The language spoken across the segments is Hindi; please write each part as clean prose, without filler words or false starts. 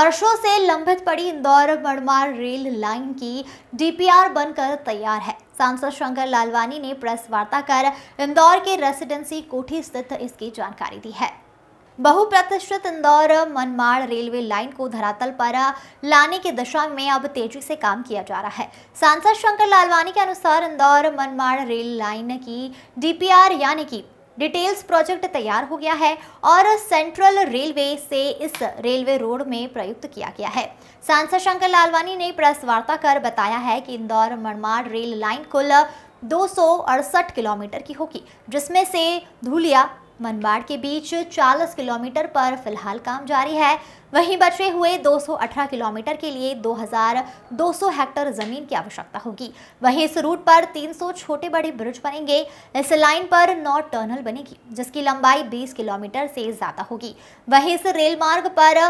वर्षों से लंबित पड़ी इंदौर मनमाड़ रेल लाइन की डीपीआर बनकर तैयार है। सांसद शंकर लालवानी ने प्रेस वार्ता कर इंदौर के रेसिडेंसी कोठी स्थित इसकी जानकारी दी है। बहुप्रतीक्षित इंदौर मनमाड़ रेलवे लाइन को धरातल पर लाने की दिशा में अब तेजी से काम किया जा रहा है। सांसद शंकर लालवानी के अनुसार इंदौर मनमाड़ रेल लाइन की डीपीआर यानी कि डिटेल्स प्रोजेक्ट तैयार हो गया है और सेंट्रल रेलवे से इस रेलवे रोड में प्रयुक्त किया गया है। सांसद शंकर लालवानी ने प्रेस वार्ता कर बताया है कि इंदौर मनमाड़ रेल लाइन कुल 268 किलोमीटर की होगी, जिसमें से धुलिया मनमाड़ के बीच 40 किलोमीटर पर फिलहाल काम जारी है। वहीं बचे हुए 218 किलोमीटर के लिए 2200 हेक्टेयर जमीन की आवश्यकता होगी। वहीं इस रूट पर 300 छोटे बड़े ब्रिज बनेंगे। इस लाइन पर 9 टनल बनेगी, जिसकी लंबाई 20 किलोमीटर से ज्यादा होगी। वहीं इस रेल मार्ग पर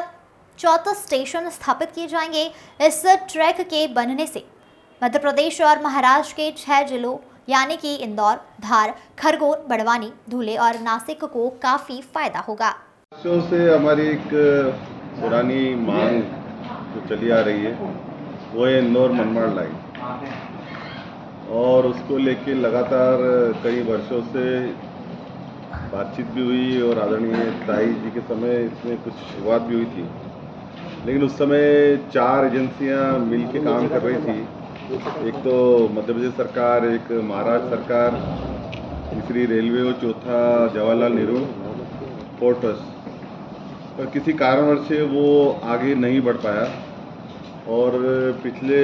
34 स्टेशन स्थापित किए जाएंगे। इस ट्रैक के बनने से मध्य प्रदेश और महाराष्ट्र के 6 जिलों यानी कि इंदौर, धार, खरगोन, बड़वानी, धुले और नासिक को काफी फायदा होगा। वर्षों से हमारी एक पुरानी मांग जो चली आ रही है वो है इंदौर मनमाड़ लाइन, और उसको लेके लगातार कई वर्षों से बातचीत भी हुई और आदरणीय ताई जी के समय इसमें कुछ शुरुआत भी हुई थी। लेकिन उस समय 4 एजेंसियां मिल के काम कर रही थी। एक तो मध्य प्रदेश सरकार, एक महाराष्ट्र सरकार, तीसरी रेलवे और चौथा जवाहरलाल नेहरू पोर्ट ट्रस्ट। पर किसी कारणवश से वो आगे नहीं बढ़ पाया और पिछले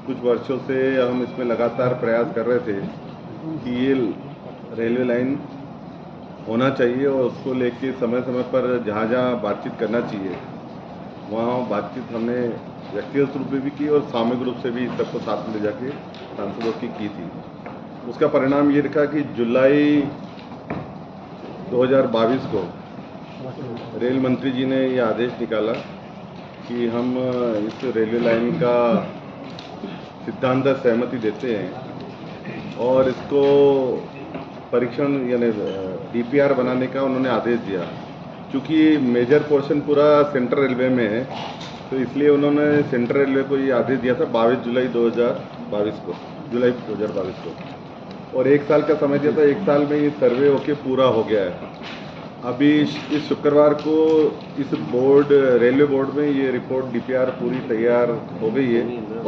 कुछ वर्षों से हम इसमें लगातार प्रयास कर रहे थे कि ये रेलवे लाइन होना चाहिए और उसको लेके समय समय पर जहाँ जहाँ बातचीत करना चाहिए वहाँ बातचीत हमने व्यक्तिगत रूप में भी की और सामूहिक रूप से भी सबको साथ में ले जाके सांसदों की थी। उसका परिणाम ये रखा कि जुलाई 2022 को रेल मंत्री जी ने ये आदेश निकाला कि हम इस रेलवे लाइन का सिद्धांत सहमति देते हैं और इसको परीक्षण यानी डीपीआर बनाने का उन्होंने आदेश दिया। चूँकि मेजर पोर्शन पूरा सेंट्रल रेलवे में है तो इसलिए उन्होंने सेंट्रल रेलवे को ये आदेश दिया था 22 जुलाई 2022 को, और 1 साल का समय दिया था। 1 साल में ये सर्वे होके पूरा हो गया है। अभी इस शुक्रवार को इस रेलवे बोर्ड में ये रिपोर्ट डीपीआर पूरी तैयार हो गई है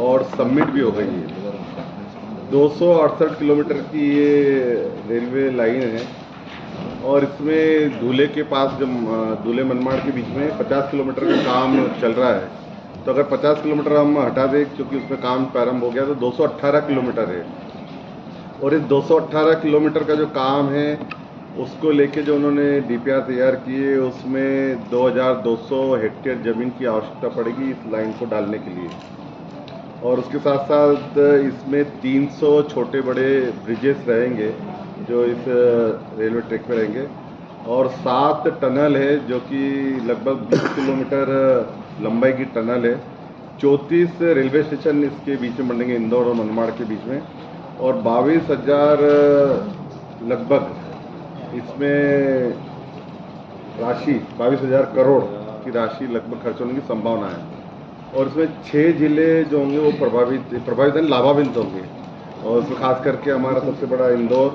और सबमिट भी हो गई है। 268 किलोमीटर की ये रेलवे लाइन है और इसमें धुले के पास जो धुले मनमाड़ के बीच में 50 किलोमीटर का काम चल रहा है। तो अगर 50 किलोमीटर हम हटा दें, क्योंकि उसमें काम प्रारंभ हो गया, तो 218 किलोमीटर है। और इस 218 किलोमीटर का जो काम है उसको लेके जो उन्होंने डीपीआर तैयार किए उसमें 2200 हेक्टेयर ज़मीन की आवश्यकता पड़ेगी इस लाइन को डालने के लिए। और उसके साथ साथ इसमें 300 छोटे बड़े ब्रिजेस रहेंगे जो इस रेलवे ट्रैक पे रहेंगे और 7 टनल है जो कि लगभग 20 किलोमीटर लंबाई की टनल है। 34 रेलवे स्टेशन इसके बीच में बनेंगे, इंदौर और मनमाड़ के बीच में, और 22,000 लगभग इसमें राशि 22,000 करोड़ की राशि लगभग खर्च होने की संभावना है। और इसमें 6 जिले जो होंगे वो प्रभावित लाभान्वित होंगे। और उसमें खास करके हमारा सबसे बड़ा इंदौर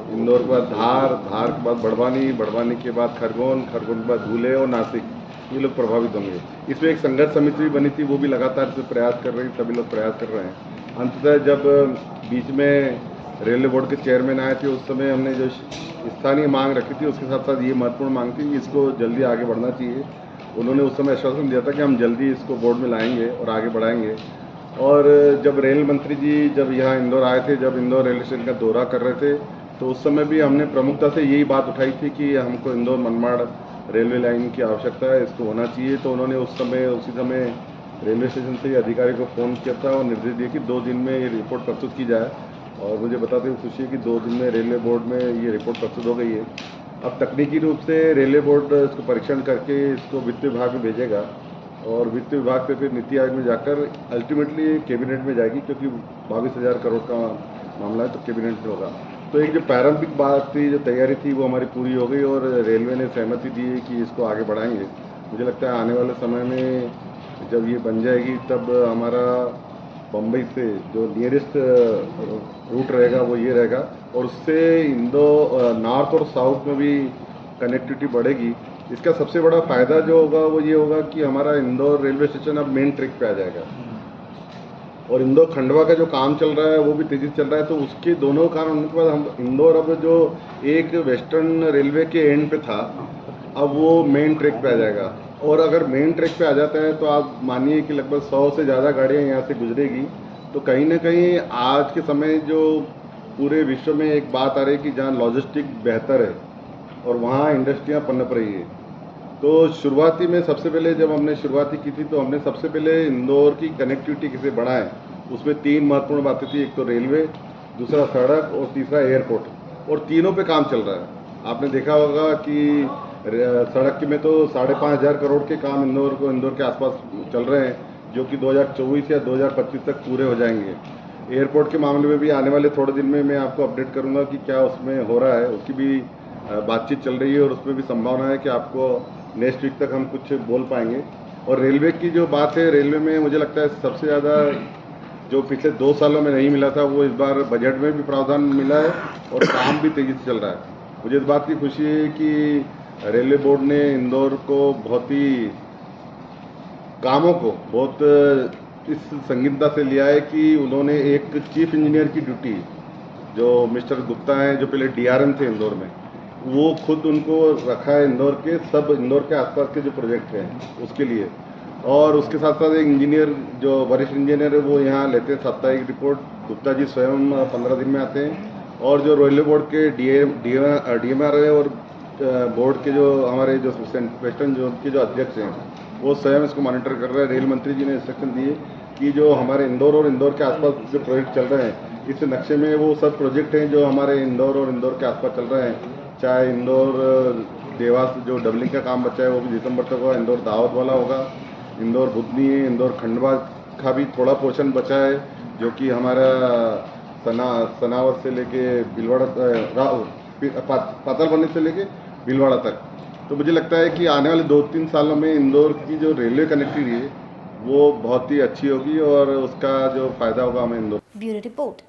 के बाद धार के बाद बड़वानी के बाद खरगोन के बाद धुले और नासिक, ये लोग प्रभावित होंगे। इसमें एक संघर्ष समिति भी बनी थी, वो भी लगातार से प्रयास कर रही है, सभी लोग प्रयास कर रहे हैं। अंततः जब बीच में रेलवे बोर्ड के चेयरमैन आए थे उस समय हमने जो स्थानीय मांग रखी थी उसके साथ साथ ये महत्वपूर्ण मांग थी कि इसको जल्दी आगे बढ़ना चाहिए। उन्होंने उस समय आश्वासन दिया था कि हम जल्दी इसको बोर्ड में लाएंगे और आगे बढ़ाएंगे। और जब रेल मंत्री जी जब यहाँ इंदौर आए थे, जब इंदौर रेलवे स्टेशन का दौरा कर रहे थे, तो उस समय भी हमने प्रमुखता से यही बात उठाई थी कि हमको इंदौर मनमाड़ रेलवे लाइन की आवश्यकता है, इसको होना चाहिए। तो उन्होंने उसी समय रेलवे स्टेशन से अधिकारी को फ़ोन किया था और निर्देश दिए कि 2 दिन में ये रिपोर्ट प्रस्तुत की जाए। और मुझे बताते हुए खुशी है कि 2 दिन में रेलवे बोर्ड में ये रिपोर्ट प्रस्तुत हो गई है। अब तकनीकी रूप से रेलवे बोर्ड इसको परीक्षण करके इसको वित्त विभाग में भेजेगा और वित्त विभाग से फिर नीति आयोग में जाकर अल्टीमेटली कैबिनेट में जाएगी, क्योंकि 22,000 करोड़ का मामला है तो कैबिनेट में होगा। तो एक जो प्रारंभिक बात थी, जो तैयारी थी, वो हमारी पूरी हो गई और रेलवे ने सहमति दी है कि इसको आगे बढ़ाएंगे। मुझे लगता है आने वाले समय में जब ये बन जाएगी तब हमारा बम्बई से जो नियरेस्ट रूट रहेगा वो ये रहेगा, और उससे नॉर्थ और साउथ में भी कनेक्टिविटी बढ़ेगी। इसका सबसे बड़ा फ़ायदा जो होगा वो ये होगा कि हमारा इंदौर रेलवे स्टेशन अब मेन ट्रैक पे आ जाएगा, और इंदौर खंडवा का जो काम चल रहा है वो भी तेज़ी से चल रहा है। तो उसके दोनों कारण होने के बाद हम इंदौर अब जो एक वेस्टर्न रेलवे के एंड पे था, अब वो मेन ट्रैक पे आ जाएगा। और अगर मेन ट्रैक पे आ जाता है तो आप मानिए कि लगभग 100 से ज़्यादा गाड़ियाँ यहाँ से गुजरेगी। तो कहीं ना कहीं आज के समय जो पूरे विश्व में एक बात आ रही है कि जहाँ लॉजिस्टिक बेहतर है और वहाँ इंडस्ट्रियाँ पनप रही है। तो शुरुआती में सबसे पहले जब हमने शुरुआती की थी तो हमने सबसे पहले इंदौर की कनेक्टिविटी कैसे बढ़ाएं, उसमें 3 महत्वपूर्ण बातें थी। एक तो रेलवे, दूसरा सड़क और तीसरा एयरपोर्ट, और तीनों पे काम चल रहा है। आपने देखा होगा कि सड़क में तो 5,500 करोड़ के काम इंदौर के आसपास चल रहे हैं, जो कि 2024 या 2025 तक पूरे हो जाएंगे। एयरपोर्ट के मामले में भी आने वाले थोड़े दिन में मैं आपको अपडेट करूंगा कि क्या उसमें हो रहा है, उसकी भी बातचीत चल रही है, और उसमें भी संभावना है कि आपको नेक्स्ट वीक तक हम कुछ बोल पाएंगे। और रेलवे की जो बात है, रेलवे में मुझे लगता है सबसे ज़्यादा जो पिछले 2 सालों में नहीं मिला था वो इस बार बजट में भी प्रावधान मिला है, और काम भी तेज़ी से चल रहा है। मुझे इस बात की खुशी है कि रेलवे बोर्ड ने इंदौर को बहुत इस संगीनता से लिया है कि उन्होंने एक चीफ इंजीनियर की ड्यूटी, जो मिस्टर गुप्ता हैं, जो पहले डीआरएम थे इंदौर में, वो खुद उनको रखा है इंदौर के आसपास के जो प्रोजेक्ट हैं उसके लिए। और उसके साथ साथ एक इंजीनियर, जो वरिष्ठ इंजीनियर है, वो यहाँ लेते हैं साप्ताहिक रिपोर्ट। गुप्ता जी स्वयं 15 दिन में आते हैं, और जो रेलवे बोर्ड के डीएमआर है और बोर्ड के जो हमारे जो वेस्टर्न जोन के जो अध्यक्ष हैं, वो स्वयं इसको मॉनिटर कर रहे हैं। रेल मंत्री जी ने इंस्ट्रक्शन दिए कि जो हमारे इंदौर और इंदौर के आसपास जो प्रोजेक्ट चल रहे हैं, इस नक्शे में वो सब प्रोजेक्ट हैं जो हमारे इंदौर और इंदौर के आसपास चल रहे हैं। चाहे इंदौर देवास जो डबलिंग का काम बचा है वो भी दिसंबर तक होगा, इंदौर दाहोद वाला होगा, इंदौर बुधनी है, इंदौर खंडवा का भी थोड़ा पोर्शन बचा है, जो कि हमारा सनावत से लेके बिलवाड़ा पातालबनी से लेके बिलवाड़ा तक। तो मुझे लगता है कि आने वाले 2-3 सालों में इंदौर की जो रेलवे कनेक्टिविटी है वो बहुत ही अच्छी होगी, और उसका जो फायदा होगा हमें इंदौर। Bureau report.